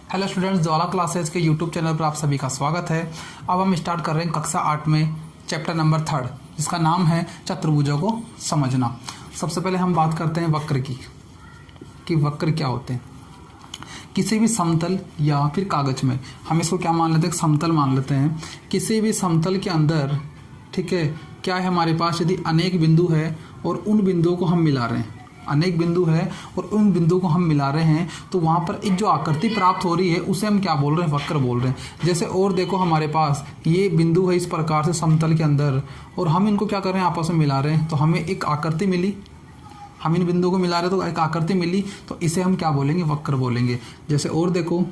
Hello students, ज्वाला classes के YouTube channel पर आप सभी का स्वागत है। अब हम स्टार्ट कर रहे हैं कक्षा 8 में चैप्टर नंबर 3 जिसका नाम है चतुर्भुजों को समझना। सबसे पहले हम बात करते हैं वक्र की कि वक्र क्या होते हैं। किसी भी समतल या फिर कागज में हम इसको क्या मान लेते हैं, समतल मान लेते हैं। किसी भी समतल के अंदर, ठीक है, क्या है हमारे पास, यदि अनेक बिंदु है और उन बिंदुओं को हम मिला रहे हैं, अनेक बिंदु है और उन बिंदुओं को हम मिला रहे हैं, तो वहाँ पर एक जो आकृति प्राप्त हो रही है उसे हम क्या बोल रहे हैं, वक्र बोल रहे हैं। जैसे और देखो, हमारे पास ये बिंदु है इस प्रकार से समतल के अंदर और हम इनको क्या कर रहे हैं, आपस में मिला रहे हैं, तो हमें एक आकृति मिली। हम इन बिंदुओं को मिला रहे हैं तो एक आकृति मिली, तो इसे हम क्या बोलेंगे, वक्र बोलेंगे। जैसे और देखो,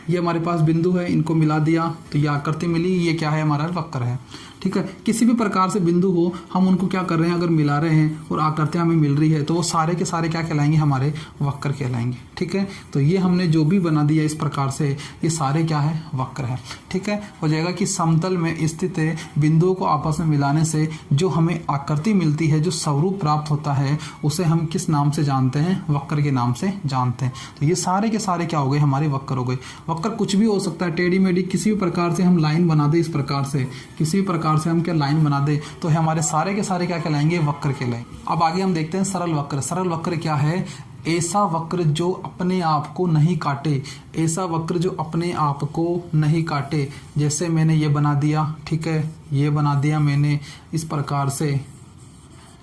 ये हमारे पास बिंदु है, इनको मिला दिया तो ये आकृति मिली, ये क्या है, हमारा वक्र है। ठीक है, किसी भी प्रकार से बिंदु हो, हम उनको क्या कर रहे हैं, अगर मिला रहे हैं और आकृतियाँ हमें मिल रही है तो वो सारे के सारे क्या कहलाएंगे, हमारे वक्र कहलाएंगे। ठीक है, तो ये हमने जो भी बना दिया इस प्रकार से, ये सारे क्या है, वक्र है। ठीक है, हो जाएगा कि समतल में स्थित बिंदुओं को आपस में मिलाने से जो हमें आकृति मिलती है, जो स्वरूप प्राप्त होता है, उसे हम किस नाम से जानते हैं, वक्र के नाम से जानते हैं। तो ये सारे के सारे क्या हो गए, हमारे वक्र हो गए। वक्र कुछ भी हो सकता है, टेढ़ी मेढ़ी किसी भी प्रकार से हम लाइन बना दे, इस प्रकार से किसी भी प्रकार से हम क्या लाइन बना दे तो हमारे सारे के सारे क्या कहलाएंगे, वक्र कहलाएंगे। अब आगे हम देखते हैं सरल वक्र। सरल वक्र क्या है, ऐसा वक्र जो अपने आप को नहीं काटे, ऐसा वक्र जो अपने आप को नहीं काटे। जैसे मैंने ये बना दिया, ठीक है, ये बना दिया मैंने इस प्रकार से,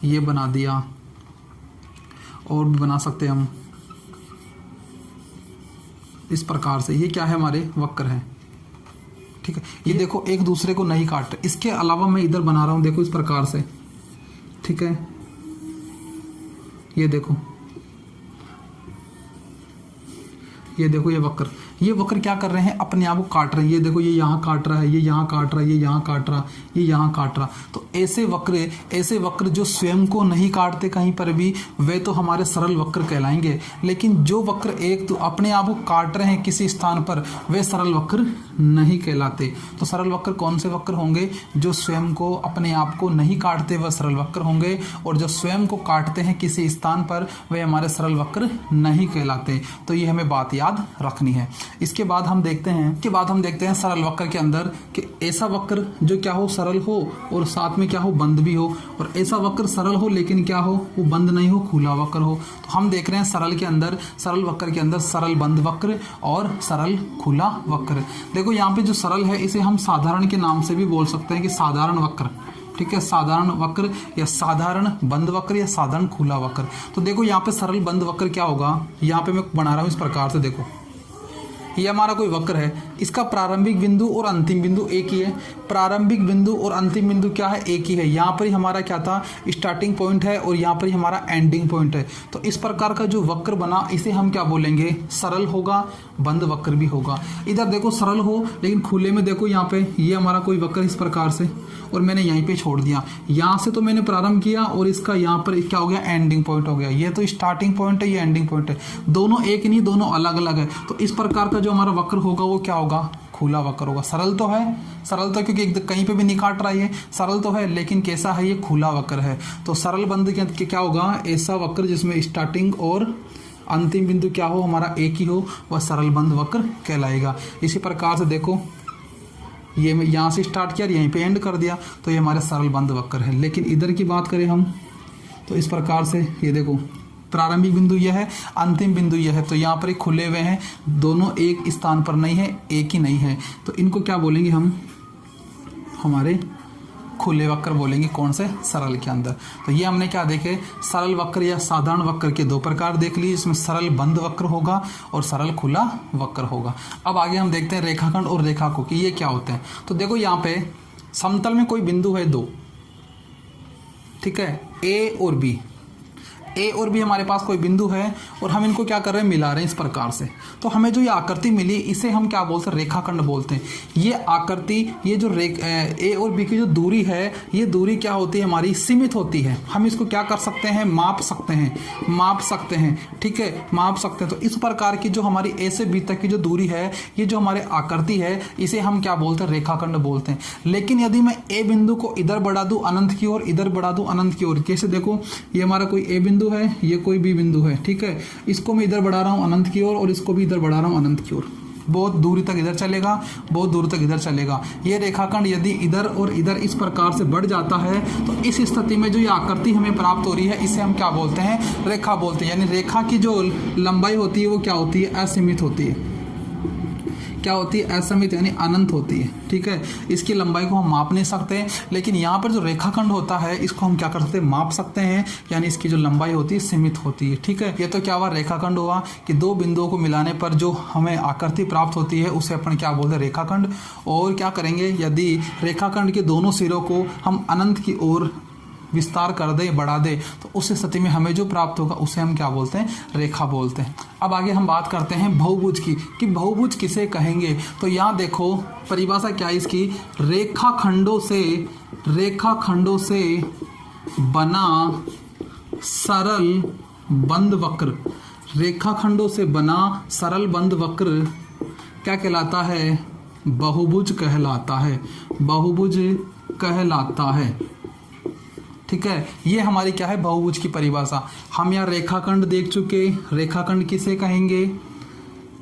ये बना दिया, और भी बना सकते हैं हम इस प्रकार से। ये क्या है, हमारे वक्र है। ठीक है, ये देखो एक दूसरे को नहीं काट रहे। इसके अलावा मैं इधर बना रहा हूं, देखो इस प्रकार से, ठीक है, ये देखो, ये देखो, ये वक्र क्या कर रहे हैं, अपने आप को काट रहे हैं। ये देखो, ये यहाँ काट रहा है, ये यहाँ काट रहा है, ये यहाँ काट रहा, ये यहाँ काट रहा। तो ऐसे वक्र जो स्वयं को नहीं काटते कहीं पर भी, वे तो हमारे सरल वक्र कहलाएंगे। लेकिन जो वक्र एक तो अपने आप को काट रहे हैं किसी स्थान पर, वे सरल वक्र नहीं कहलाते। तो सरल वक्र कौन से वक्र होंगे, जो स्वयं को अपने आप को नहीं काटते वह सरल वक्र होंगे, और जो स्वयं को काटते हैं किसी स्थान पर वे हमारे सरल वक्र नहीं कहलाते। तो ये हमें बात याद रखनी है। इसके बाद हम देखते हैं सरल वक्र के अंदर कि ऐसा वक्र जो क्या हो, सरल हो और साथ में क्या हो, बंद भी हो, और ऐसा वक्र सरल हो लेकिन क्या हो, वो बंद नहीं हो, खुला वक्र हो। तो हम देख रहे हैं सरल वक्र के अंदर सरल बंद वक्र और सरल खुला वक्र। देखो यहाँ पे जो सरल है इसे हम साधारण के नाम से भी बोल सकते हैं कि साधारण वक्र। ठीक है, साधारण वक्र या साधारण बंद वक्र या साधारण खुला वक्र। तो देखो यहाँ पे सरल बंद वक्र क्या होगा, यहाँ पे मैं बना रहा हूँ इस प्रकार से। देखो ये हमारा कोई वक्र है, इसका प्रारंभिक बिंदु और अंतिम बिंदु एक ही है। प्रारंभिक बिंदु और अंतिम बिंदु क्या है, एक ही है। यहाँ पर ही हमारा क्या था, स्टार्टिंग पॉइंट है और यहाँ पर ही हमारा एंडिंग पॉइंट है। तो इस प्रकार का जो वक्र बना इसे हम क्या बोलेंगे, सरल होगा, बंद वक्र भी होगा। इधर देखो सरल हो लेकिन खुले में देखो, यहाँ पे ये हमारा कोई वक्र इस प्रकार से, और मैंने यहीं पे छोड़ दिया। यहाँ से तो मैंने प्रारंभ किया और इसका यहाँ पर क्या हो गया, एंडिंग पॉइंट हो गया। ये तो स्टार्टिंग पॉइंट है, ये एंडिंग पॉइंट है, दोनों एक नहीं, दोनों अलग अलग है। तो इस प्रकार का जो हमारा वक्र होगा वो क्या होगा, खुला वक्र होगा। सरल तो है क्योंकि कहीं पे भी नहीं काट रहा है, सरल तो है लेकिन कैसा है, ये खुला वक्र है। तो सरल बंद क्या होगा, ऐसा वक्र जिसमें स्टार्टिंग और अंतिम बिंदु क्या हो, हमारा एक ही हो, वह सरल बंद वक्र कहलाएगा। इसी प्रकार से देखो, ये मैं यहाँ से स्टार्ट किया, यहीं पे एंड कर दिया, तो ये हमारे सरल बंद वक्र है। लेकिन इधर की बात करें हम तो इस प्रकार से, ये देखो प्रारंभिक बिंदु यह है, अंतिम बिंदु यह है, तो यहाँ पर खुले हुए हैं, दोनों एक स्थान पर नहीं है, एक ही नहीं है। तो इनको क्या बोलेंगे हम, हमारे खुले वक्र बोलेंगे। कौन से, सरल के अंदर। तो ये हमने क्या देखे, सरल वक्र या साधारण वक्र के दो प्रकार देख लिए, जिसमें सरल बंद वक्र होगा और सरल खुला वक्र होगा। अब आगे हम देखते हैं रेखाखंड और रेखाको कि ये क्या होते हैं। तो देखो यहाँ पे समतल में कोई बिंदु है दो, ठीक है, ए और बी हमारे पास कोई बिंदु है और हम इनको क्या कर रहे हैं, मिला रहे हैं इस प्रकार से। तो हमें जो ये आकृति मिली इसे हम क्या बोलते हैं, रेखाखंड बोलते हैं। ये आकृति, ये जो ए और बी की जो दूरी है, ये दूरी क्या होती है, हमारी सीमित होती है। हम इसको क्या कर सकते हैं, माप सकते हैं, ठीक है, माप सकते हैं। तो इस प्रकार की जो हमारी ए से बी तक की जो दूरी है, ये जो हमारे आकृति है, इसे हम क्या बोलते हैं, रेखाखंड बोलते हैं। लेकिन यदि मैं ए बिंदु को इधर बढ़ा दूं अनंत की ओर, इधर बढ़ा दूं अनंत की ओर, कैसे, देखो ये हमारा कोई ए बिंदु बिंदु है, ये कोई बी बिंदु है, ठीक है। इसको मैं इधर बढ़ा रहा हूँ अनंत की ओर और इसको भी इधर बढ़ा रहा हूँ अनंत की ओर। बहुत दूरी तक इधर चलेगा, बहुत दूर तक इधर चलेगा। ये रेखाखंड यदि इधर और इधर इस प्रकार से बढ़ जाता है तो इस स्थिति में जो ये आकृति हमें प्राप्त हो रही है इसे हम क्या बोलते हैं, रेखा बोलते हैं। यानी रेखा की जो लंबाई होती है वो क्या होती है, असीमित होती है। क्या होती है, असीमित यानी अनंत होती है, ठीक है। इसकी लंबाई को हम माप नहीं सकते, लेकिन यहाँ पर जो रेखाखंड होता है इसको हम क्या कर सकते हैं, माप सकते हैं। यानी इसकी जो लंबाई होती है सीमित होती है, ठीक है। ये तो क्या हुआ, रेखाखंड हुआ कि दो बिंदुओं को मिलाने पर जो हमें आकृति प्राप्त होती है उसे अपन क्या बोलते हैं, रेखाखंड। और क्या करेंगे, यदि रेखाखंड के दोनों सिरों को हम अनंत की ओर विस्तार कर दें, बढ़ा दें, तो उस स्थिति में हमें जो प्राप्त होगा उसे हम क्या बोलते हैं, रेखा बोलते हैं। अब आगे हम बात करते हैं बहुभुज की, कि बहुभुज किसे कहेंगे। तो यहाँ देखो परिभाषा क्या है इसकी, रेखाखंडों से बना सरल बंद वक्र। रेखाखंडों से बना सरल बंद वक्र क्या कहलाता है, बहुभुज कहलाता है। बहुभुज कहलाता है, ठीक है। ये हमारी क्या है, बहुभुज की परिभाषा। हम यहाँ रेखाखंड देख चुके, रेखाखंड किसे कहेंगे,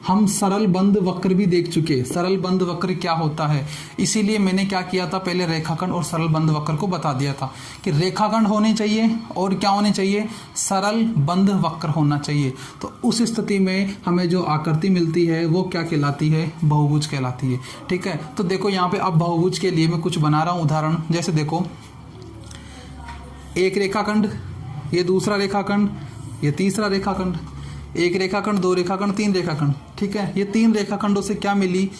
हम सरल बंद वक्र भी देख चुके। सरल बंद वक्र क्या होता है, इसीलिए मैंने क्या किया था, पहले रेखाखंड और सरल बंद वक्र को बता दिया था कि रेखाखंड होने चाहिए और क्या होने चाहिए, सरल बंद वक्र होना चाहिए। तो उस स्थिति में हमें जो आकृति मिलती है वो क्या कहलाती है, बहुभुज कहलाती है, ठीक है। तो देखो यहाँ पे अब बहुभुज के लिए मैं कुछ बना रहा हूँ उदाहरण। जैसे देखो, एक रेखाखंड, ये दूसरा रेखाखंड, ये तीसरा रेखाखंड, एक रेखाखंड, दो रेखाखंड, तीन रेखाखंड, ठीक है। ये तीन रेखाखंडों से क्या मिली,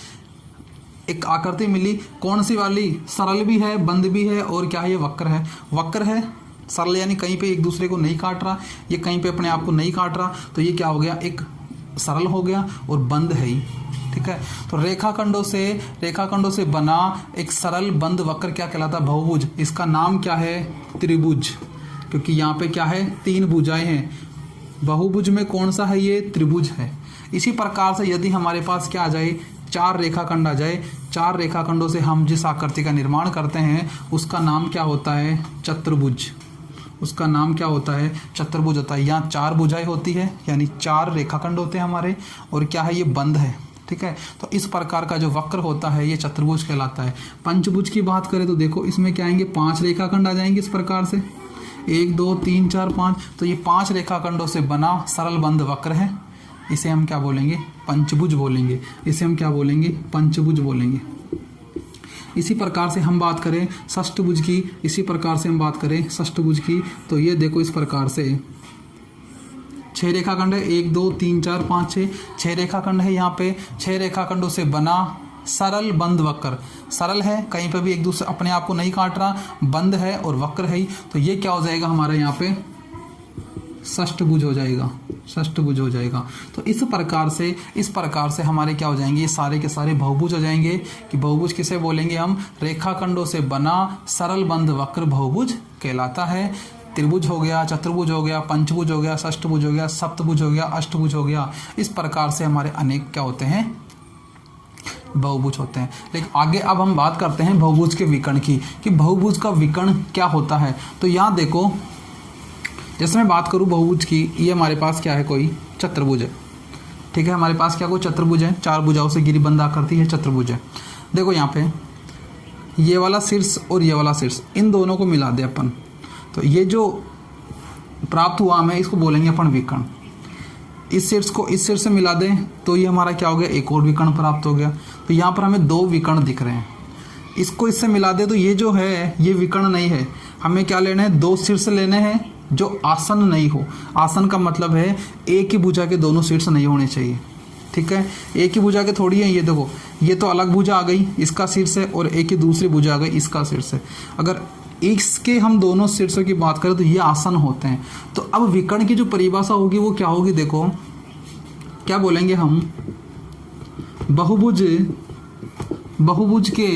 एक आकृति मिली। कौन सी वाली, सरल भी है, बंद भी है और क्या है, ये वक्र है। वक्र है, सरल यानी कहीं पे एक दूसरे को नहीं काट रहा, ये कहीं पे अपने आप को नहीं काट रहा, तो ये क्या हो गया, एक सरल हो गया और बंद है ही, ठीक है। तो रेखाखंडों से बना एक सरल बंद वक्र क्या कहलाता है, बहुभुज। इसका नाम क्या है, त्रिभुज, क्योंकि यहाँ पे क्या है, तीन भुजाएं हैं। बहुभुज में कौन सा है, ये त्रिभुज है। इसी प्रकार से यदि हमारे पास क्या आ जाए, चार रेखाखंड आ जाए, चार रेखाखंडों से हम जिस आकृति का निर्माण करते हैं उसका नाम क्या होता है, चतुर्भुज। उसका नाम क्या होता है, चतुर्भुज होता है। यहाँ चार भुजाएं होती है, यानी चार रेखाखंड होते हैं हमारे, और क्या है, ये बंद है, ठीक है। तो इस प्रकार का जो वक्र होता है ये चतुर्भुज कहलाता है। पंचभुज की बात करें तो देखो इसमें क्या आएंगे, पांच रेखाखंड आ जाएंगे इस प्रकार से, 1 2 3 4 5। तो ये पांच रेखाखंडों से बना सरल बंद वक्र है, इसे हम क्या बोलेंगे, पंचभुज बोलेंगे। इसे हम क्या बोलेंगे, पंचभुज बोलेंगे। इसी प्रकार से हम बात करें षष्ठभुज की, इसी प्रकार से हम बात करें षष्ठभुज की, तो ये देखो इस प्रकार से 6 रेखाखंड है, 1 2 3 4 5 6, 6 रेखाखंड है। यहाँ पे 6 रेखाखंडों से बना सरल बंद वक्र, सरल है, कहीं पे भी एक दूसरे अपने आप को नहीं काट रहा, बंद है और वक्र है ही, तो ये क्या हो जाएगा हमारा यहाँ पे, षष्ठभुज हो जाएगा, षष्ठभुज हो जाएगा। तो इस प्रकार से हमारे क्या हो जाएंगे, ये सारे के सारे बहुभुज हो जाएंगे। कि बहुभुज किसे बोलेंगे हम, रेखाखंडों से बना सरल बंद वक्र बहुभुज कहलाता है। त्रिभुज हो गया, चतुर्भुज हो गया, पंचभुज हो गया, षष्ठभुज हो गया, सप्तभुज हो गया, अष्टभुज हो गया। इस प्रकार से हमारे अनेक क्या होते हैं, बहुभुज होते हैं। लेकिन आगे अब हम बात करते हैं बहुभुज के विकर्ण की, कि बहुभुज का विकर्ण क्या होता है। तो यहाँ देखो, जैसे मैं बात करूँ बहुभुज की, ये हमारे पास क्या है, कोई चतुर्भुज है, ठीक है। हमारे पास क्या कोई चतुर्भुज है, चार भुजाओं से गिरिबंध आकृति है, चतुर्भुज है। देखो यहाँ पे ये वाला शीर्ष और ये वाला शीर्ष, इन दोनों को मिला दे अपन, तो ये जो प्राप्त हुआ हमें, इसको बोलेंगे अपन विकर्ण। इस शीर्ष को इस शीर्ष से मिला दें तो ये हमारा क्या हो गया, एक और विकर्ण प्राप्त हो गया। तो यहाँ पर हमें दो विकर्ण दिख रहे हैं, इसको इससे मिला दे तो ये जो है ये विकर्ण नहीं है। हमें क्या लेना है, दो शीर्ष लेने हैं जो आसन नहीं हो। आसन का मतलब है एक ही भुजा के दोनों शीर्ष नहीं होने चाहिए, ठीक है। एक ही भुजा के थोड़ी है, ये देखो ये तो अलग भुजा आ गई, इसका शीर्ष है, और एक ही दूसरी भुजा आ गई, इसका शीर्ष है। अगर इसके हम दोनों शीर्षों की बात करें तो ये आसन होते हैं। तो अब विकर्ण की जो परिभाषा होगी वो क्या होगी, देखो क्या बोलेंगे हम, बहुभुज के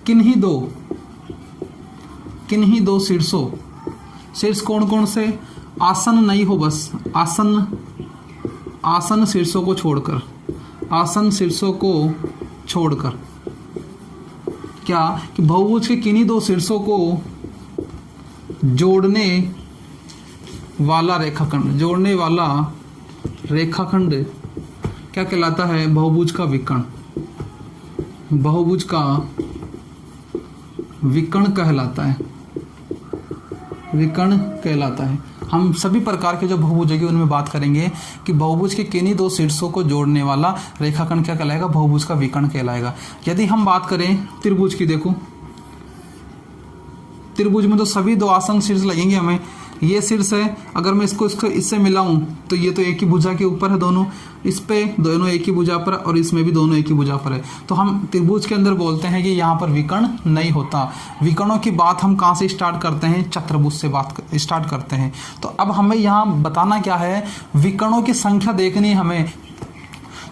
किन्हीं दो शीर्षों, शीर्ष कौन कौन से, आसन नहीं हो, बस आसन शीर्षों को छोड़कर, आसन शीर्षों को छोड़कर क्या, कि बहुभुज के किन्हीं दो शीर्षों को जोड़ने वाला रेखाखंड, जोड़ने वाला रेखाखंड क्या कहलाता है? बहुभुज का विकर्ण, बहुभुज का विकर्ण कहलाता है, विकर्ण कहलाता है। हम सभी प्रकार के जो बहुभुज है उनमें बात करेंगे कि बहुभुज के किन्हीं दो शीर्षों को जोड़ने वाला रेखाखंड क्या कहलाएगा? बहुभुज का विकर्ण कहलाएगा। यदि हम बात करें त्रिभुज की, देखो त्रिभुज में तो सभी दो आसन्न शीर्ष लगेंगे हमें। ये शीर्ष है, अगर मैं इसको इससे मिलाऊं तो ये तो एक ही भुजा के ऊपर है, दोनों इस पे दोनों एक ही भुजा पर, और इसमें भी दोनों एक ही भुजा पर है। तो हम त्रिभुज के अंदर बोलते हैं कि यहाँ पर विकर्ण नहीं होता। विकर्णों की बात हम कहाँ से स्टार्ट करते हैं? चतुर्भुज से बात स्टार्ट करते हैं। तो अब हमें यहाँ बताना क्या है? विकर्णों की संख्या देखनी है हमें।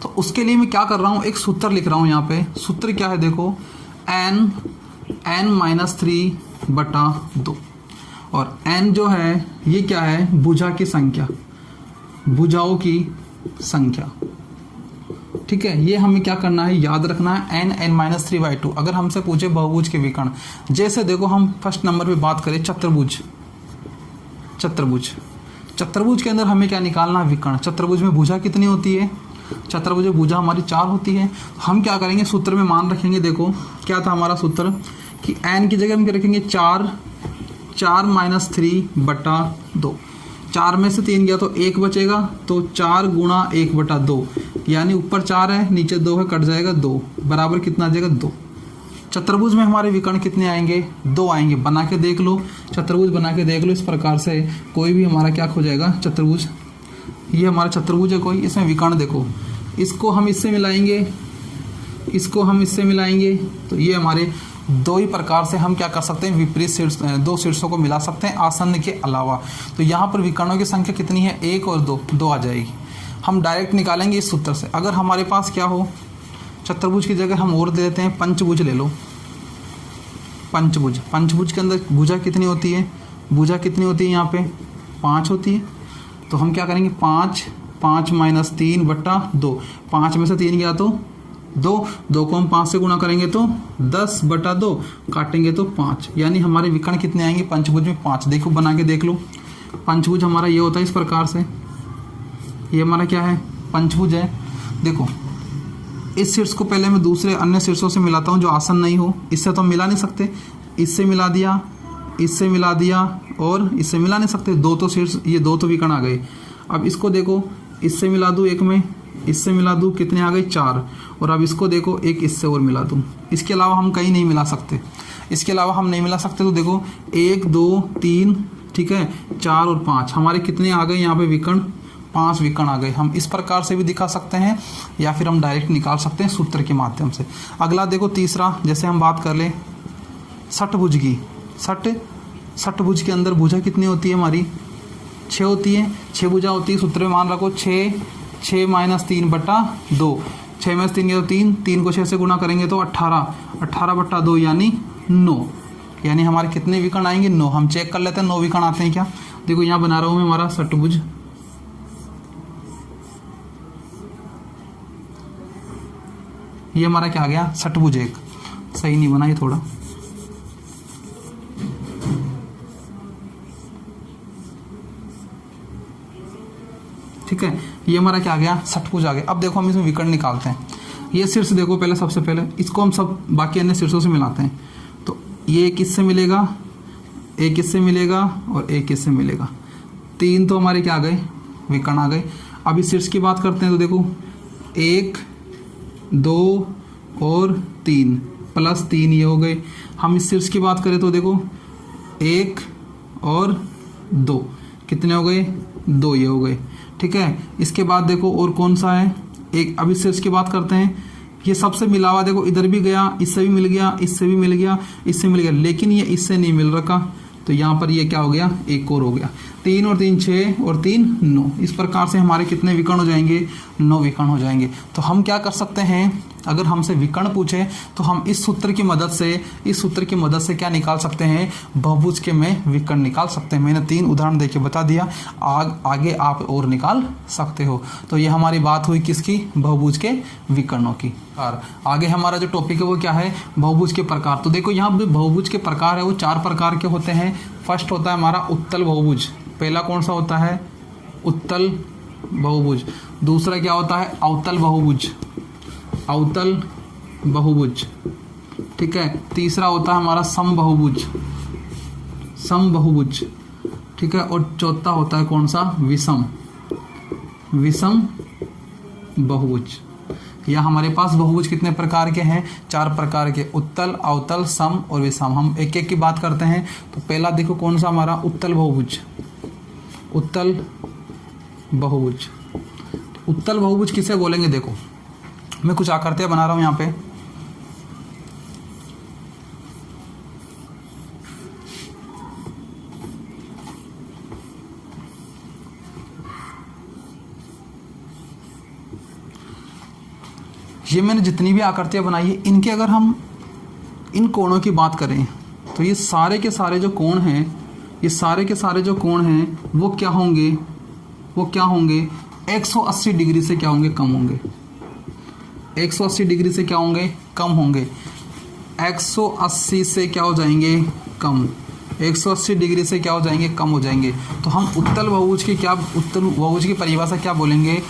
तो उसके लिए मैं क्या कर रहा हूँ, एक सूत्र लिख रहा हूँ यहाँ पे। सूत्र क्या है? देखो n-3/2, और n जो है ये क्या है? भुजा की संख्या, भुजाओं की संख्या। ठीक है, ये हमें क्या करना है? याद रखना है n-3/2। अगर हमसे पूछे बहुभुज के विकर्ण, जैसे देखो हम फर्स्ट नंबर पे बात करें चतुर्भुज, चतुर्भुज चतुर्भुज के अंदर हमें क्या निकालना है? विकर्ण। चतुर्भुज में भुजा कितनी होती है? चतुर्भुज में भुजा हमारी 4 होती है। हम क्या करेंगे? सूत्र में मान रखेंगे। देखो क्या था हमारा सूत्र कि n की जगह हम क्या रखेंगे? 4 3/2। 4 में से 3 गया तो 1 बचेगा, तो 4 × 1/2, यानी ऊपर 4 है नीचे 2 है, कट जाएगा 2, बराबर कितना आ जाएगा? 2। चतुर्भुज में हमारे विकर्ण कितने आएंगे? 2 आएंगे। बना के देख लो, चतुर्भुज बना के देख लो। इस प्रकार से कोई भी हमारा क्या हो जाएगा? चतुर्भुज। ये हमारा चतुर्भुज है कोई, इसमें विकर्ण देखो, इसको हम इससे मिलाएंगे, इसको हम इससे मिलाएंगे, तो ये हमारे दो ही प्रकार से हम क्या कर सकते हैं? विपरीत शीर्ष, दो शीर्षों को मिला सकते हैं आसन्न के अलावा। तो यहाँ पर विकर्णों की संख्या कितनी है? 1 और 2, 2 आ जाएगी। हम डायरेक्ट निकालेंगे इस सूत्र से। अगर हमारे पास क्या हो, चतुर्भुज की जगह हम और दे देते हैं, पंचभुज ले लो। पंचभुज, पंचभुज के अंदर भुजा कितनी होती है? भुजा कितनी होती है? यहाँ पे 5 होती है। तो हम क्या करेंगे? 5 3/2। 5 में से 3 गया तो 2 को हम 5 से गुणा करेंगे तो 10/2, काटेंगे तो 5, यानी हमारे विकर्ण कितने आएंगे? पंचभुज में 5। देखो बना के देख लो। पंचभुज हमारा ये होता है इस प्रकार से, ये हमारा क्या है? पंचभुज है। देखो इस शीर्ष को पहले मैं दूसरे अन्य शीर्षों से मिलाता हूँ जो आसन्न नहीं हो। इससे तो हम मिला नहीं सकते, इससे मिला दिया, इससे मिला दिया, और इससे मिला नहीं सकते। 2 तो शीर्ष, ये 2 तो विकर्ण आ गए। अब इसको देखो, इससे मिला दूँ एक में, इससे मिला दूँ, कितने आ गए? 4। और अब इसको देखो, एक इससे और मिला दूँ। इसके अलावा हम कहीं नहीं मिला सकते, इसके अलावा हम नहीं मिला सकते। तो देखो 1 2 3, ठीक है, 4 और 5, हमारे कितने आ गए यहाँ पे विकर्ण? 5 विकर्ण आ गए। हम इस प्रकार से भी दिखा सकते हैं, या फिर हम डायरेक्ट निकाल सकते हैं सूत्र के माध्यम से। अगला देखो तीसरा, जैसे हम बात कर ले षटभुज की। षटभुज के अंदर भुजा कितनी होती है हमारी? 6 होती है। 6 भुजा होती है। सूत्र में मान रखो 6 3/2। 6 में से 3 गया तो 3 को 6 से गुणा करेंगे तो 18/2 यानी 9। यानी हमारे कितने विकर्ण आएंगे? 9। हम चेक कर लेते हैं 9 विकर्ण आते हैं क्या। देखो यहाँ बना रहा हूँ मैं हमारा षटभुज। ये हमारा क्या आ गया? षटभुज। एक सही नहीं बना ये थोड़ा, ठीक है। ये हमारा क्या आ गया? षटभुज आ गया। अब देखो हम इसमें विकर्ण निकालते हैं। ये शीर्ष देखो पहले, सबसे पहले इसको हम सब बाकी अन्य शीर्षों से मिलाते हैं। तो ये एक इससे मिलेगा, एक इससे मिलेगा, और एक इससे मिलेगा। 3 तो हमारे क्या आ गए? विकर्ण आ गए। अब इस शीर्ष की बात करते हैं तो देखो 1 2 और 3 प्लस 3 ये हो गए। हम इस शीर्ष की बात करें तो देखो 1 और 2 कितने हो गए? 2 ये हो गए, ठीक है। इसके बाद देखो और कौन सा है? एक। अब इस शीर्ष की बात करते हैं। ये सबसे मिला हुआ देखो, इधर भी गया, इससे भी मिल गया, इससे भी मिल गया, इससे मिल गया, लेकिन ये इससे नहीं मिल रखा। तो यहाँ पर ये क्या हो गया? एक और हो गया। 3 और 3 6 और 3 9। इस प्रकार से हमारे कितने विकर्ण हो जाएंगे? 9 विकर्ण हो जाएंगे। तो हम क्या कर सकते हैं, अगर हमसे विकर्ण पूछे तो हम इस सूत्र की मदद से क्या निकाल सकते हैं? बहुभुज के में विकर्ण निकाल सकते हैं। मैंने 3 उदाहरण देके बता दिया, आगे आप और निकाल सकते हो। तो ये हमारी बात हुई किसकी? बहुभुज के विकर्णों की। और आगे हमारा जो टॉपिक है वो क्या है? बहुभुज के प्रकार। तो देखो यहाँ पे बहुभुज के प्रकार है वो 4 प्रकार के होते हैं। फर्स्ट होता है हमारा उत्तल बहुभुज। पहला कौन सा होता है, उत्तल बहुभुज। दूसरा क्या होता है, अवतल बहुभुज, अवतल बहुभुज, ठीक है। तीसरा होता है हमारा समबहुभुज, समबहुभुज, ठीक है। और चौथा होता है कौन सा, विषम, विषम बहुभुज। या हमारे पास बहुभुज कितने प्रकार के हैं, 4 प्रकार के, उत्तल, अवतल, सम और विषम। हम एक एक की बात करते हैं। तो पहला देखो कौन सा हमारा, उत्तल बहुभुज, उत्तल बहुभुज। उत्तल बहुभुज किसे बोलेंगे, देखो मैं कुछ आकृतियां बना रहा हूं यहाँ पे। ये मैंने जितनी भी आकृतियां बनाई है, इनके अगर हम इन कोणों की बात करें तो ये सारे के सारे जो कोण हैं, ये सारे के सारे जो कोण हैं वो क्या होंगे, वो क्या होंगे, 180 डिग्री से क्या होंगे, कम होंगे। 180 डिग्री से क्या होंगे, कम होंगे। 180 से क्या हो जाएंगे, कम। 180 डिग्री से क्या हो जाएंगे, कम हो जाएंगे। तो हम उत्तल बहुभुज की क्या, उत्तल बहुभुज की परिभाषा क्या बोलेंगे,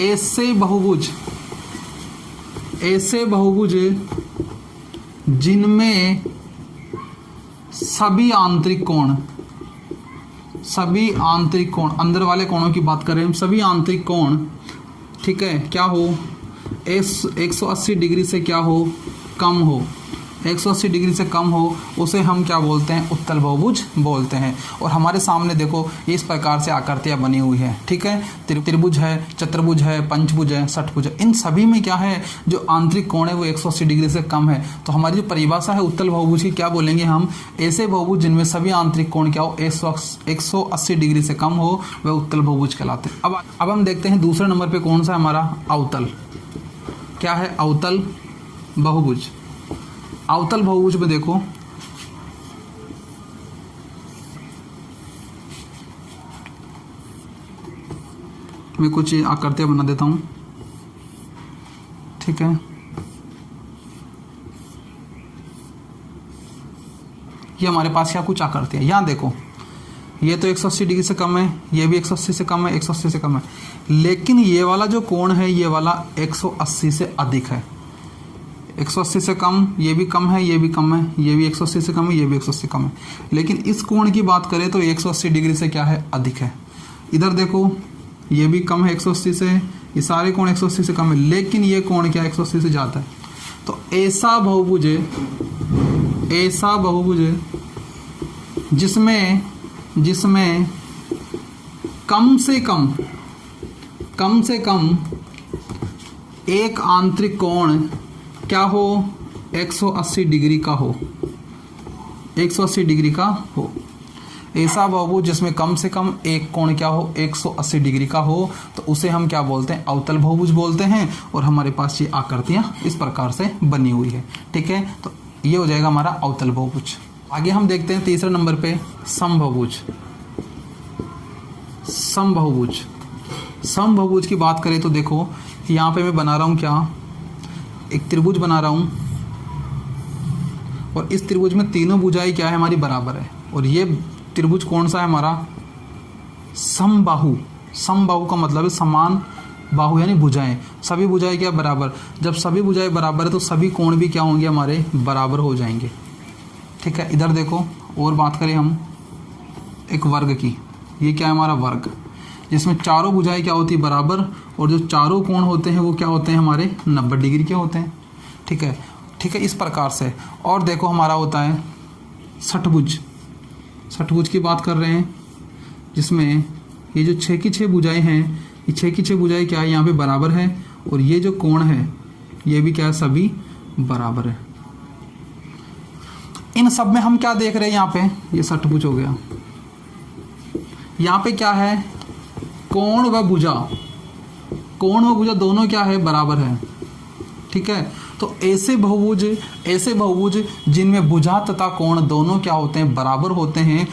ऐसे बहुभुज, ऐसे बहुभुज जिनमें सभी आंतरिक कोण, सभी आंतरिक कोण, अंदर वाले कोणों की बात करें हम, सभी आंतरिक कोण, ठीक है, क्या हो, 180 डिग्री से क्या हो, कम हो। 180 डिग्री से कम हो, उसे हम क्या बोलते हैं, उत्तल बहुभुज बोलते हैं। और हमारे सामने देखो इस प्रकार से आकृतियां बनी हुई है, ठीक है। त्रिभुज है, चतुर्भुज है, पंचभुज है, षटभुज है। इन सभी में क्या है, जो आंतरिक कोण है वो 180 डिग्री से कम है। तो हमारी जो परिभाषा है उत्तल बहुभुज की, क्या बोलेंगे हम, ऐसे बहुभुज जिनमें सभी आंतरिक कोण क्या हो, 180 डिग्री से कम हो, वह उत्तल बहुभुज कहलाते हैं। अब हम देखते हैं दूसरे नंबर पर कौन सा हमारा, अवतल। क्या है, अवतल बहुभुज। अवतल बहुभुज में देखो मैं कुछ आकृतियां बना देता हूं, ठीक है। ये हमारे पास क्या कुछ आकृतियां, यहां देखो ये तो 180 डिग्री से कम है, ये भी 180 से कम है, 180 से कम है। लेकिन ये वाला जो कोण है, ये वाला 180 से अधिक है। 180 से कम, ये भी कम है, ये भी कम है, ये भी 180 से कम है, ये भी 180 से कम है। लेकिन इस कोण की बात करें तो 180 डिग्री से क्या है, अधिक है। इधर देखो ये भी कम है 180 से, ये सारे कोण 180 से कम है, लेकिन ये कोण क्या 180 से ज़्यादा है। तो ऐसा बहुभुज, ऐसा बहुभुज जिसमें जिसमें कम से कम, कम से कम एक आंतरिक कोण क्या हो, 180 डिग्री का हो, 180 डिग्री का हो। ऐसा बहुभुज जिसमें कम से कम एक कोण क्या हो, 180 डिग्री का हो, तो उसे हम क्या बोलते हैं, अवतल बहुभुज बोलते हैं। और हमारे पास ये आकृतियां इस प्रकार से बनी हुई है, ठीक है। तो ये हो जाएगा हमारा अवतल बहुभुज। आगे हम देखते हैं तीसरे नंबर पे समबहुभुज। समबहुभुज, समबहुभुज की बात करें तो देखो यहाँ पे मैं बना रहा हूँ क्या, एक त्रिभुज बना रहा हूं, और इस त्रिभुज में तीनों भुजाएं क्या है, हमारी बराबर है। और ये त्रिभुज कौन सा है हमारा, समबाहु। समबाहु का मतलब है समान बाहु, यानी भुजाएं, सभी भुजाएं क्या बराबर। जब सभी भुजाएं बराबर है तो सभी कोण भी क्या होंगे, हमारे बराबर हो जाएंगे, ठीक है। इधर देखो और बात करें हम एक वर्ग की, ये क्या है हमारा वर्ग, जिसमें चारों भुजाएं क्या होती है, बराबर। और जो चारों कोण होते हैं वो क्या होते हैं, हमारे 90 डिग्री के होते हैं, ठीक है, ठीक है, इस प्रकार से। और देखो हमारा होता है षटभुज। षटभुज की बात कर रहे हैं, जिसमें ये जो 6 की 6 भुजाएं हैं, ये 6 की 6 भुजाएं क्या है, यहाँ पे बराबर है। और ये जो कोण है ये भी क्या है, सभी बराबर है। इन सब में हम क्या देख रहे हैं, यहाँ पे ये षटभुज हो गया। यहाँ पे क्या है, कोण व भुजा, कोण व भुजा दोनों क्या है, बराबर है, ठीक है। तो ऐसे बहुभुज जिनमें भुजा तथा कोण दोनों क्या होते हैं, बराबर होते हैं,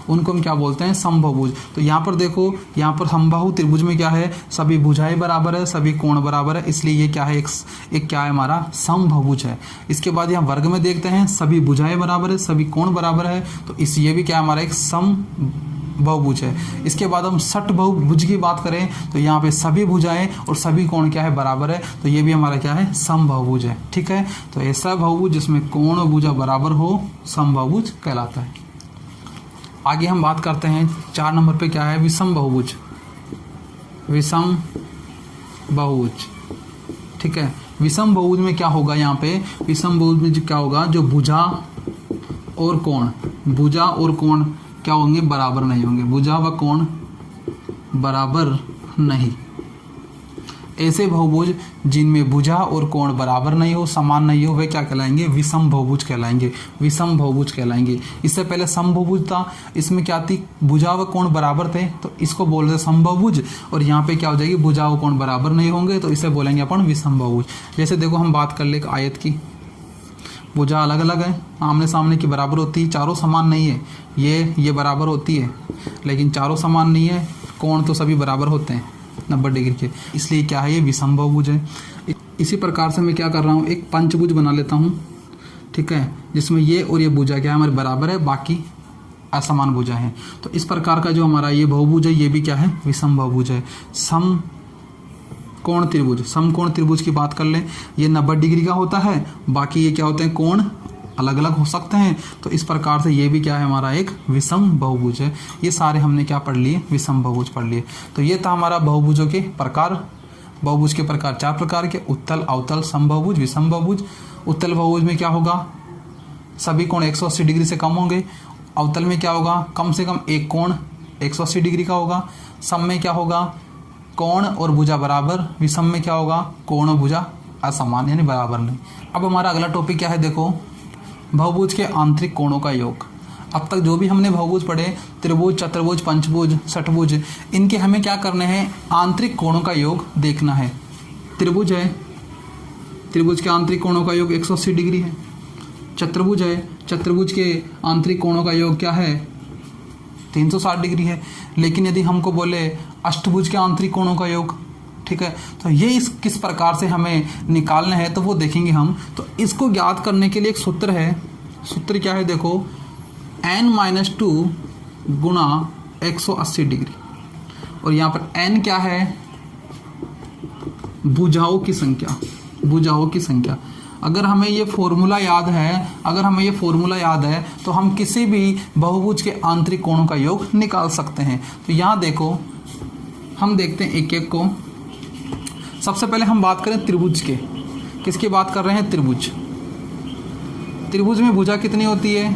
उनको हम क्या बोलते हैं, समबहुभुज। तो यहाँ पर देखो, यहाँ पर समबाहु त्रिभुज में क्या है, सभी भुजाएं बराबर है, सभी कोण बराबर है, इसलिए ये क्या है, एक क्या है हमारा, समबहुभुज है। इसके बाद यहाँ वर्ग में देखते हैं, सभी भुजाएं बराबर है, सभी कोण बराबर है, तो इस ये भी क्या हमारा एक बहुभुज है। इसके बाद हम षट बहुभुज की बात करें तो यहाँ पे सभी भुजाएं और सभी कोण क्या है, बराबर है, तो ये भी हमारा क्या है, समबाहुभुज है। ठीक है, तो ऐसा बहुभुज जिसमें कोण और भुजा बराबर हो समबाहुभुज कहलाता है। आगे हम बात करते हैं 4 नंबर पे क्या है, विषम बहुभुज। विषम बहुभुज, ठीक है। विषम बहुभुज में क्या होगा, यहाँ पे विषम बहुभुज में क्या होगा, जो भुजा और कोण, भुजा और कोण क्या होंगे, बराबर नहीं होंगे, भुजा व कोण बराबर नहीं। ऐसे बहुभुज जिनमें भुजा और कोण बराबर नहीं हो, समान नहीं हो, वे क्या कहलाएंगे, विषम बहुभुज कहलाएंगे, विषम बहुभुज कहलाएंगे। इससे पहले समबहुभुज था, इसमें क्या थी, भुजा व कोण बराबर थे, तो इसको बोलते हैं समबहुभुज। और यहाँ पे क्या हो जाएगी, भुजा व कोण बराबर नहीं होंगे, तो इसे बोलेंगे अपन विषम बहुभुज। जैसे देखो हम बात कर ले एक आयत की, भुजा अलग अलग है, आमने सामने की बराबर होती है, चारों समान नहीं है, ये बराबर होती है लेकिन चारों समान नहीं है, कोण तो सभी बराबर होते हैं 90 डिग्री के, इसलिए क्या है, ये विषम बहुभुज है। इसी प्रकार से मैं क्या कर रहा हूँ, एक पंचभुज बना लेता हूँ, ठीक है, जिसमें ये और ये भुजा क्या है, हमारे बराबर है, बाकी असमान भुजा है। तो इस प्रकार का जो हमारा ये बहुभुज है, ये भी क्या है, विषम बहुभुज है। सम कोण त्रिभुज, समकोण त्रिभुज की बात कर लें, ये 90 डिग्री का होता है, बाकी ये क्या होते हैं, कोण अलग अलग हो सकते हैं, तो इस प्रकार से ये भी क्या है, हमारा एक विषम बहुभुज है। ये सारे हमने क्या पढ़ लिए, विषम बहुभुज पढ़ लिए। तो ये था हमारा बहुभुजों के प्रकार। बहुभुज के प्रकार 4 प्रकार के, उत्तल, अवतल, समबहुभुज, विषम बहुभुज। उत्तल बहुभुज में क्या होगा, सभी कोण 180 डिग्री से कम होंगे। अवतल में क्या होगा, कम से कम एक कोण 180 डिग्री का होगा। सम में क्या होगा, कोण और भुजा बराबर। विषम में क्या होगा, कोण और भुजा असमान यानी बराबर नहीं। अब हमारा अगला टॉपिक क्या है, देखो बहुभुज के आंतरिक कोणों का योग। अब तक जो भी हमने बहुभुज पढ़े, त्रिभुज, चतुर्भुज, पंचभुज, षटभुज, इनके हमें क्या करने हैं, आंतरिक कोणों का योग देखना है। त्रिभुज है, त्रिभुज के आंतरिक कोणों का योग 180 डिग्री है। चतुर्भुज है, चतुर्भुज के आंतरिक कोणों का योग क्या है, 360 डिग्री है। लेकिन यदि हमको बोले अष्टभुज के आंतरिक कोणों का योग, ठीक है, तो ये इस किस प्रकार से हमें निकालना है, तो वो देखेंगे हम। तो इसको ज्ञात करने के लिए एक सूत्र है। सूत्र क्या है, देखो n-2 गुणा 180 डिग्री, और यहाँ पर n क्या है, भुजाओं की संख्या, भुजाओं की संख्या। अगर हमें ये फॉर्मूला याद है, तो हम किसी भी बहुभुज के आंतरिक कोणों का योग निकाल सकते हैं। तो यहाँ देखो, हम देखते हैं एक एक को। सबसे पहले हम बात करें त्रिभुज के, किसकी बात कर रहे हैं, त्रिभुज। त्रिभुज में भुजा कितनी होती है,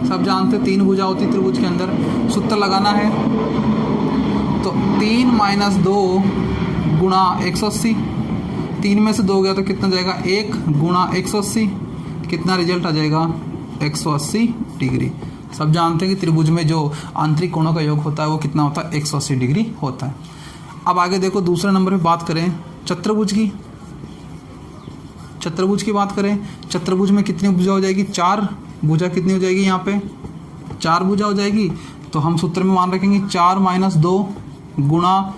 सब जानते हैं, 3 भुजा होती है त्रिभुज के अंदर। सूत्र लगाना है, तो 3 - 2 गुणा 180, 3 में से 2 गया तो कितना जाएगा, 1 गुणा 180, कितना रिजल्ट आ जाएगा, 180 डिग्री। सब जानते हैं कि त्रिभुज में जो आंतरिक कोणों का योग होता है वो कितना होता है, 180 डिग्री होता है। अब आगे देखो, दूसरे नंबर पे बात करें चतुर्भुज की। चतुर्भुज की बात करें, चतुर्भुज में कितनी भुजा हो जाएगी, 4 भुजा कितनी हो जाएगी, यहाँ पे 4 भुजा हो जाएगी। तो हम सूत्र में मान रखेंगे 4 - 2 गुणा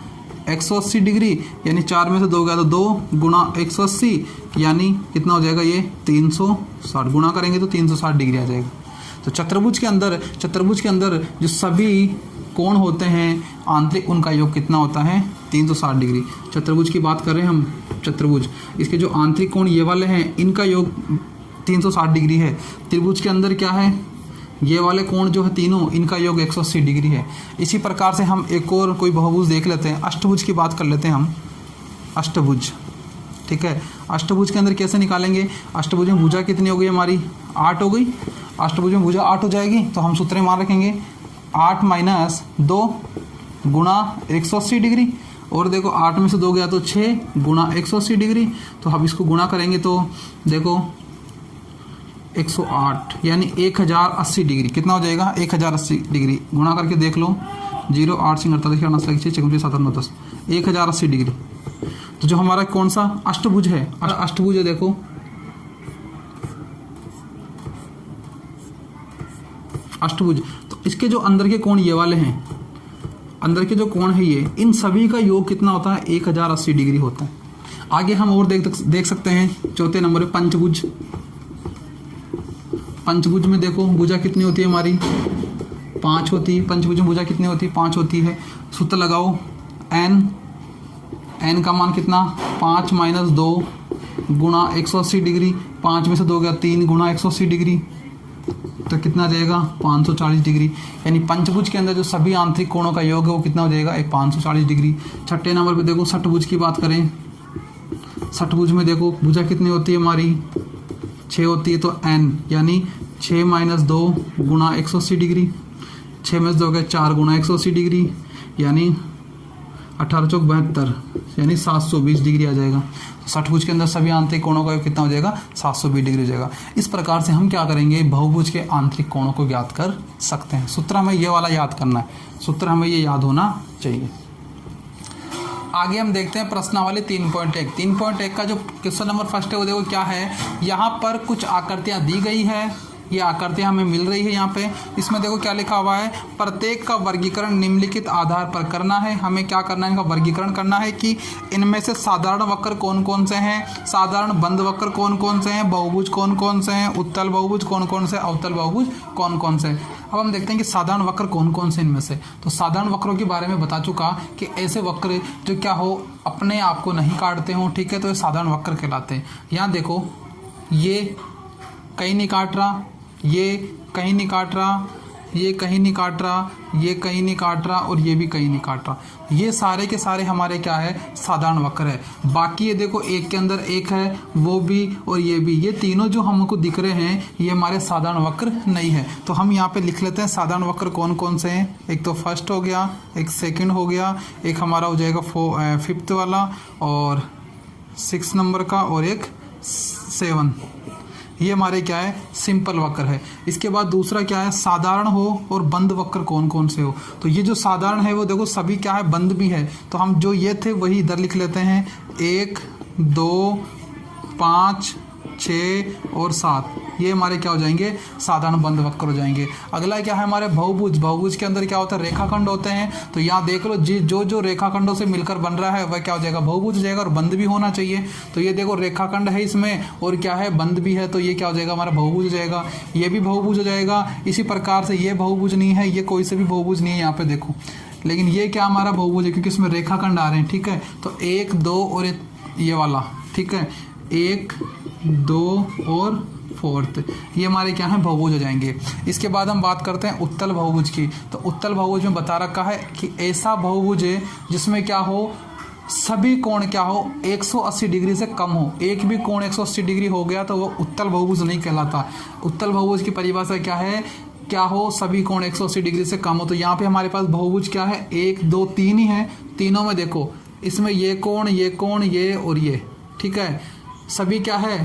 180 डिग्री, यानी 4 में से 2 गया तो 2 गुणा 180, यानी कितना हो जाएगा, ये 360। गुणा करेंगे तो 360 डिग्री आ जाएगा। तो चतुर्भुज के अंदर जो सभी कोण होते हैं आंतरिक, उनका योग कितना होता है, 360 डिग्री। चतुर्भुज की बात कर रहे हैं हम, चतुर्भुज, इसके जो आंतरिक कोण ये वाले हैं, इनका योग 360 डिग्री है। त्रिभुज के अंदर क्या है, ये वाले कोण जो है तीनों, इनका योग 180 डिग्री है। इसी प्रकार से हम एक और कोई बहुभुज देख लेते हैं। अष्टभुज की बात कर लेते हैं हम, अष्टभुज, ठीक है। अष्टभुज के अंदर कैसे निकालेंगे, अष्टभुज में भुजा कितनी हो गई हमारी, 8 हो गई। अष्टभुज में भुजा 8 हो जाएगी, तो हम सूत्र में मान रखेंगे 8 - 2 गुणा 180 डिग्री, और देखो 8 में से 2 गया तो 6 गुणा 180 डिग्री। तो हम इसको गुणा करेंगे तो देखो 108 यानी 1080 डिग्री, कितना हो जाएगा, 1080 डिग्री। गुणा करके देख लो, 0 8 सिंह 48 6 6 7 9 10, 1080 डिग्री। तो जो हमारा कौन सा अष्टभुज है, अष्टभुज है, देखो अष्टभुज। तो इसके जो अंदर के कोण ये वाले हैं, अंदर के जो कोण है ये, इन सभी का योग कितना होता है, 1080 डिग्री होता है। आगे हम और देख सकते हैं चौथे नंबर पे पंचभुज। पंचभुज में देखो भुजा कितनी होती है हमारी, 5 होती है, पंचभुज में भुजा कितनी होती है 5 होती है। सूत्र लगाओ n का मान कितना 5 - 2 गुणा 180 डिग्री, 5 में से 2 गया 3 गुणा 180 डिग्री, तो कितना जाएगा 540 डिग्री। यानी पंचभुज के अंदर जो सभी आंतरिक कोणों का योग है वो कितना हो जाएगा एक 540 डिग्री। छठे नंबर पे देखो षटभुज की बात करें, षटभुज में देखो भुजा कितनी होती है हमारी 6 होती है, तो n यानी 6 - 2 गुणा 180 डिग्री, 6 में से 2 गया 4 गुणा 180 डिग्री, यानी 18 चौक 72 यानी 720 डिग्री आ जाएगा। षटभुज के अंदर सभी आंतरिक कोणों का योग कितना हो जाएगा 720 डिग्री हो जाएगा। इस प्रकार से हम क्या करेंगे बहुभुज के आंतरिक कोणों को ज्ञात कर सकते हैं। सूत्र हमें ये वाला याद करना है, सूत्र हमें ये याद होना चाहिए। आगे हम देखते हैं प्रश्नावली 3.1। 3.1 का जो क्वेश्चन नंबर फर्स्ट है वो देखो क्या है, यहाँ पर कुछ आकृतियाँ दी गई है, ये आकृतियाँ हमें मिल रही है यहाँ पे। इसमें देखो क्या लिखा हुआ है, प्रत्येक का वर्गीकरण निम्नलिखित आधार पर करना है। हमें क्या करना है, इनका वर्गीकरण करना है कि इनमें से साधारण वक्र कौन कौन से हैं, साधारण बंद वक्र कौन कौन से हैं, बहुभुज कौन कौन से हैं, उत्तल बहुभुज कौन कौन से, अवतल बहुभुज कौन कौन से। अब हम देखते हैं कि साधारण वक्र कौन कौन से इनमें से। तो साधारण वक्रों के बारे में बता चुका कि ऐसे वक्र जो क्या हो अपने आप को नहीं काटते हों, ठीक है, तो ये साधारण वक्र कहलाते हैं। यहाँ देखो ये कहीं नहीं काट रहा, ये कहीं नहीं काट रहा, ये कहीं नहीं काट रहा, ये कहीं नहीं काट रहा और ये भी कहीं नहीं काट रहा। ये सारे के सारे हमारे क्या है साधारण वक्र है। बाकी ये देखो एक के अंदर एक है, वो भी और ये भी, ये तीनों जो हमको दिख रहे हैं ये हमारे साधारण वक्र नहीं है। तो हम यहाँ पे लिख लेते हैं साधारण वक्र कौन कौन से हैं। एक तो फर्स्ट हो गया, एक सेकंड हो गया, एक हमारा हो जाएगा 5th वाला और 6 नंबर का और एक 7। ये हमारे क्या है सिंपल वक्र है। इसके बाद दूसरा क्या है साधारण हो और बंद वक्र कौन कौन से हो। तो ये जो साधारण है वो देखो सभी क्या है बंद भी है, तो हम जो ये थे वही इधर लिख लेते हैं 1 2 5 6 और 7। ये हमारे क्या हो जाएंगे साधारण बंद वक्र हो जाएंगे। अगला क्या है हमारे बहुभुज। बहुभुज के अंदर क्या होता है रेखाखंड होते हैं, तो यहाँ देख लो जो जो रेखाखंडों से मिलकर बन रहा है वह क्या हो जाएगा बहुभुज हो जाएगा और बंद भी होना चाहिए। तो ये देखो रेखाखंड है इसमें और क्या है बंद भी है, तो ये क्या हो जाएगा हमारा बहुभुज हो जाएगा। ये भी बहुभुज हो जाएगा। इसी प्रकार से ये बहुभुज नहीं है, ये कोई से भी बहुभुज नहीं है यहाँ पे देखो, लेकिन ये क्या हमारा बहुभुज है क्योंकि इसमें रेखाखंड आ रहे हैं, ठीक है। तो 1 2 और ये वाला, ठीक है, 1 2 और 4th, ये हमारे क्या है बहुभुज हो जाएंगे। इसके बाद हम बात करते हैं उत्तल बहुभुज की। तो उत्तल बहुभुज में बता रखा है कि ऐसा बहुभुज है जिसमें क्या हो सभी कोण क्या हो 180 डिग्री से कम हो। एक भी कोण 180 डिग्री हो गया तो वो उत्तल बहुभुज नहीं कहलाता। उत्तल बहुभुज की परिभाषा क्या है, क्या हो सभी कोण 180 डिग्री से कम हो। तो यहाँ पे हमारे पास बहुभुज क्या है 1 2 3 ही है। तीनों में देखो इसमें ये कोण ये और ये, ठीक है, सभी क्या है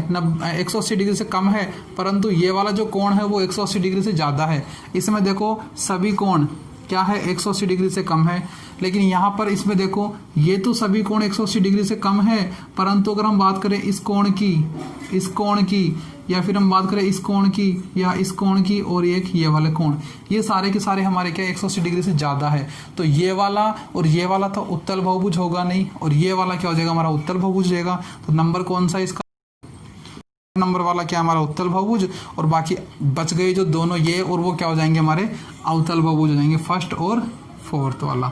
180 डिग्री से कम है, परंतु ये वाला जो कोण है वो 180 डिग्री से ज़्यादा है। इसमें देखो सभी कोण क्या है 180 डिग्री से कम है, लेकिन यहाँ पर इसमें देखो ये तो सभी कोण 180 डिग्री से कम है, परंतु अगर हम बात करें इस कोण की या फिर हम बात करें इस कोण की या इस कोण की और एक ये वाले कोण, ये सारे के सारे हमारे क्या 180 डिग्री से ज़्यादा है। तो ये वाला और ये वाला तो उत्तल बहुभुज होगा नहीं, और ये वाला क्या हो जाएगा हमारा उत्तल बहुभुज हो जाएगा। तो नंबर कौन सा इसका नंबर वाला क्या हमारा उत्तल बहुभुज, और बाकी बच गए जो दोनों ये और वो क्या हो जाएंगे हमारे अवतल बहुभुज हो जाएंगे, 1st और 4th वाला।